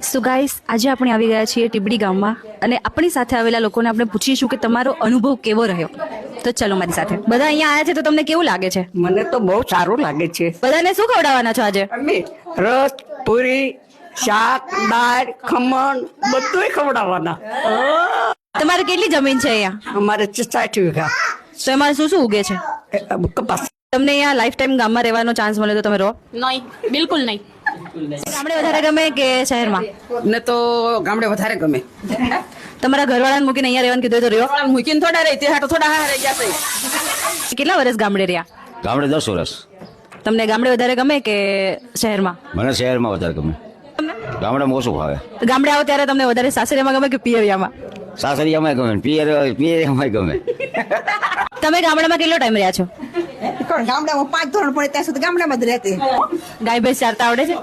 So guys, આજે આપણે આવી ગયા છીએ ટીબડી ગામમાં અને આપણી સાથે આવેલા લોકોને આપણે પૂછીશું કે તમારો અનુભવ કેવો રહ્યો. તો ચલો મારી સાથે. બધા અહીંયા આવ્યા છે તો તમને કેવું લાગે છે? મને તો બહુ સારું લાગે છે. બધાને શું ખવડાવવાના છો આજે? અમે રસ, પૂરી, શાક, દાળ, ખમણ બધું ખવડાવવાના. તમારે કેટલી જમીન છે અહીંયા? અમારે 60 વીઘા તો એમાં શું શું ઉગે છે? કપાસ. તમને અહીંયા લાઈફ ટાઈમ ગામમાં રહેવાનો ચાન્સ મળે તો તમે રહો? નહીં, બિલકુલ નહીં. ગામડે વધારે ગમે કે શહેરમાં? ને તો ગામડે વધારે ગમે. તમારા ઘરવાળાને મૂકીને અહીંયા રહેવાનું કીધું તો રહ્યો? મૂકીને થોડા રહી તે હાટો થોડા હારે ગયા છે. કેટલા વર્ષ ગામડે રહ્યા? ગામડે 10 વર્ષ. તમને ગામડે વધારે ગમે કે શહેરમાં? મને શહેરમાં વધારે ગમે. ગામડામાં ઓછું ભાવે. તો ગામડે આવો ત્યારે તમને વધારે સાસરિયામાં ગમે કે પિયરિયામાં? સાસરિયામાં ગમે, પિયરમાં ગમે. તમે ગામડામાં કેટલો ટાઈમ રહ્યા છો? ગામડામાં 5 ધોરણ પડે ત્યાં સુધી ગામડામાં જ રહેતી. ગાય ભેંસ ચારતા આવડે છે?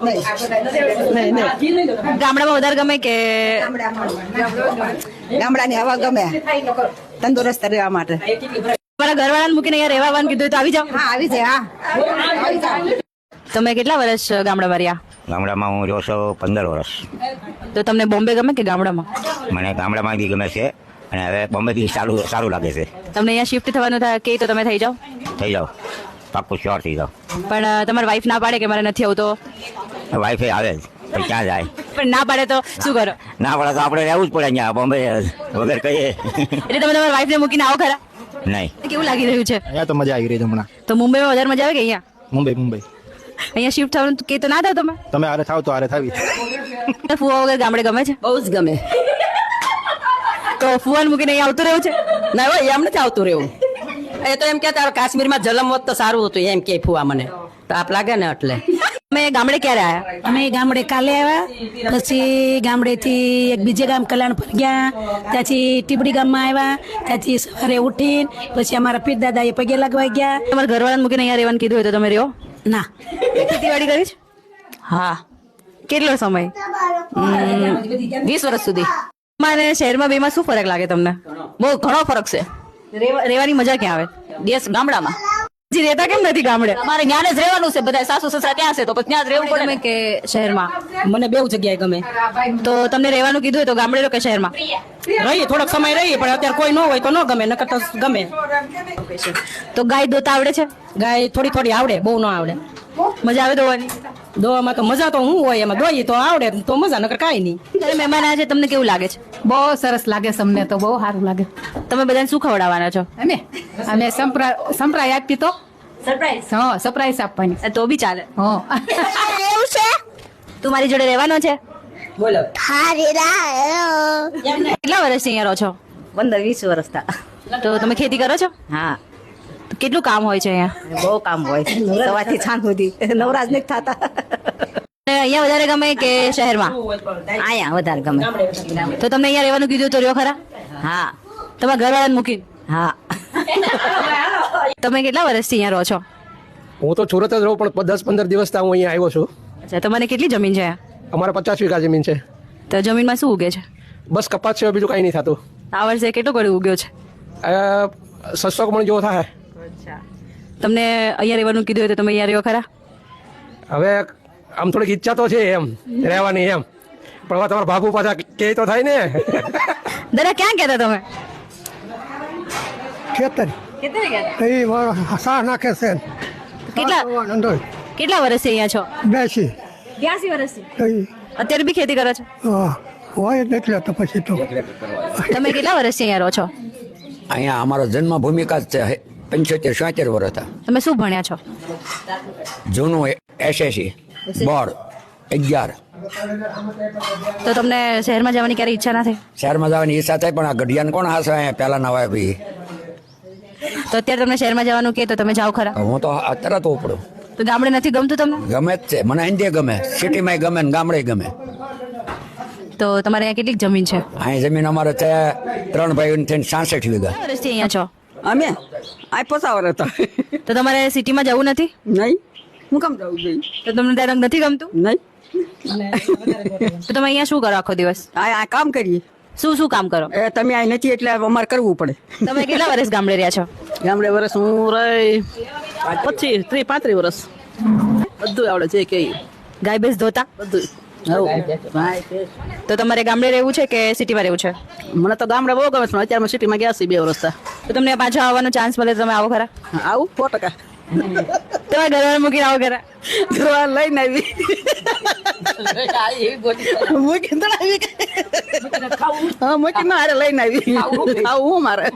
ગામડામાં વધારે ગમે કે ગામડાની હવા ગમે તંદુરસ્ત રહેવા માટે. તમારા ઘરવાળાને મૂકીને અહીંયા રહેવા આવવાનું કીધું તો આવી જાઓ. હા આવી જાય. હા આવી જાય. તમે કેટલા વર્ષ ગામડામાં રહ્યા? ગામડામાં હું રહ્યો છું 15 વર્ષ. તો તમને બોમ્બે ગમે કે ગામડામાં? મને ગામડામાં બી ગમે છે અને હવે બોમ્બેથી સારું લાગે છે. તમને અહીંયા શિફ્ટ થવાનું થાય કે તો તમે થઈ જાઓ? થઈ જાઓ, પાક્કું શ્યોર થઈ જાઓ. પણ તમારી વાઈફ ના પાડે કે મારે નથી આવતો? વાઈફે આવે જ, પણ ક્યાં જાય? પણ ના પાડે તો શું કરો? ના પડે તો આપણે રહેવું જ પડે અહીંયા બોમ્બે વગર કહીએ. એટલે તમે તમારી વાઈફને મૂકીને આવો ખરા? નહીં. કેવું લાગી રહ્યું છે? અહીંયા તો મજા આવી રહી છે હમણાં. તો મુંબઈમાં વધારે મજા આવે કે અહીંયા? મુંબઈ અહીંયા શિફ્ટ થવાનું કે તો ના થાવ તમે? તમે આરે થાવ તો આરે થાવી. ફુવા વગર ગામડે ગમે છે? બહુ જ ગમે. તો ફુવાને મૂકીને અહીંયા આવતું રહ્યું છે? ના હોય એમ નથી આવતું રહેવું. એ તો એમ કે કાશ્મીરમાં જલમ હોત તો સારું હતું એમ કે ફુવા મને તાપ લાગે ને એટલે. તમે ગામડે ક્યારે આવ્યા? અમે ગામડે કાલે આવ્યા, પછી ગામડેથી એક બીજે ગામ કલ્યાણ પર ગયા, ત્યાંથી ટીબડી ગામમાં આવ્યા, ત્યાંથી સવારે ઉઠીને પછી અમારા પીર દાદાએ પગે લાગવા ગયા. તમારા ઘરવાળાને મૂકીને અહીંયા રહેવાનું કીધું હોય તો તમે રહ્યો? ના. ખેતીવાડી કરી છે? હા, કેટલો સમય? 20 વર્ષ સુધી. અને શહેરમાં બેમાં શું ફરક લાગે તમને? બહુ ઘણો ફરક છે. રહેવાની મજા ક્યાં આવે? દેશ ગામડામાં. હજી રહેતા કેમ નથી ગામડે? અમારે ત્યાં જ રહેવાનું છે, બધા સાસુ સસરા ત્યાં છે તો પછી ત્યાં જ રહેવું પડે ગમે ને. કે શહેરમાં? મને બેઉ જગ્યાએ ગમે. તો તમને રહેવાનું કીધું હોય તો ગામડે રહો કે શહેરમાં? રહીએ થોડોક સમય રહીએ, પણ અત્યારે કોઈ ન હોય તો ન ગમે, નકર તો ગમે. તો ગાય દોતા આવડે છે? ગાય થોડી થોડી આવડે, બહુ ન આવડે. મજા આવે દોવાની? દોવામાં તો મજા તો હું હોય, એમાં દોઈએ તો આવડે તો મજા, નકર કાંઈ નહીં. ત્યારે મહેમાન આવ્યા છે, તમને કેવું લાગે છે? બહુ સરસ લાગે છે, અમને તો બહુ સારું લાગે. તમે બધાને શું ખવડાવવાના છો? અમે સંપ્રાય આપી તો સરપ્રાઈઝ. હા, સરપ્રાઈઝ આપવાની. તો બી ચાલે. હા. એવું છે? તું મારી જોડે રહેવાનો છે? બોલો. કેટલા વર્ષથી અહીંયા રહો છો? 15-20 વર્ષ થા. તો તમે ખેતી કરો છો? હા, તો કેટલું કામ હોય છે અહીંયા? બહુ કામ હોય સવારથી સાંજ સુધી. નવરાજ નથી થતા. અહીંયા વધારે ગમે કે શહેરમાં? અહીંયા વધારે ગમે. તો તમને અહીંયા રહેવાનું કીધું તો રહ્યો ખરા? હા તમારા ઘરવાળાને મૂકીને? હા. તમે કેટલા વર્ષથી અહીંયા રહો છો? હું તો સુરત જ રહું, પણ 10-15 દિવસ હું અહીંયા આવ્યો છું. અચ્છા, તમારે કેટલી જમીન છે અહીંયા? અમારે 50 વીઘા જમીન છે. તો જમીનમાં શું ઉગે છે? બસ કપાસ છે, બીજું કાંઈ નહીં થતું. આ વર્ષે કેટલો ગળ્યો ઉગ્યો છે? 600 કમણ જેવો થાય. તમને અહીંયા રહેવાનું કીધું હોય તો તમે અહીંયા રહ્યો ખરા? હવે આમ થોડીક ઈચ્છા તો છે એમ રહેવાની એમ, પણ હવે તમારા બાપુ પાછા કે તો થાય ને. દાદા ક્યાં કહેતા તમે? ખેતર કેટલે ગયા? સા નાખે છે. કેટલા વર્ષથી અહીંયા છો? 82 વર્ષથી. અત્યારે બી ખેતી કરો છો? હોય જ એટલે તો પછી તો તમે કેટલા વર્ષથી અહીંયા રહો છો? અહીંયા અમારો જન્મભૂમિકા જ છે. 75-76 વર્ષ હતા. તમે શું ભણ્યા છો? જૂનું SSC બોર્ડ 11. તો તમને શહેરમાં જવાની ક્યારે ઈચ્છા ના થઈ? શહેરમાં જવાની ઈચ્છા થાય, પણ આ ગઢિયાને કોણ હાસે અહીંયા પહેલા નવાય ભાઈ. તો અત્યારે તમને શહેરમાં જવાનું કે તો તમે જાઓ ખરા? હું તો તરત ઉપડું. તો ગામડે નથી ગમતું તમને? ગમે જ છે મને. હિન્દી ગમે, સિટીમાં ગમે ને ગામડે ગમે. તો તમારે અહીંયા કેટલી જમીન છે? અહીં જમીન અમારે છે 3 ભાઈઓની થઈને 66 વીઘા. કેટલા વર્ષથી અહીંયા છો? અમે આ 50 વર્ષ હતા. તો તમારે સિટીમાં જવું નથી? નહીં, હું કામ જવું જોઈએ? તો તમને ત્યાં નથી ગમતું? નહીં, તો તમે અહીંયા શું કરો આખો દિવસ? આ કામ કરીએ. શું કામ કરો? એ તમે અહીં નથી એટલે અમારે કરવું પડે. તમે કેટલા વર્ષ ગામડે રહ્યા છો? ગામડે વર્ષ હું રહી 25-35 વર્ષ. બધું આવડે છે કે ગાય ભેંસ ધોતા? બધું. તો તમારે ગામડે રહેવું છે કે સિટીમાં રહેવું છે? મને તો ગામડે બહુ ગમે છે પણ અત્યારે સિટીમાં ગયા છીએ 2 વર્ષથી. તો તમને પાછા આવવાનો ચાન્સ મળે તો તમે આવો ખરા? આવું 100%. તમારા ઘરવાળા મૂકીને આવો ખરા? ઘરવાળા લઈને આવી મૂકીને તો આવી. હા મૂકીને હારે લઈને આવી આવું મારે.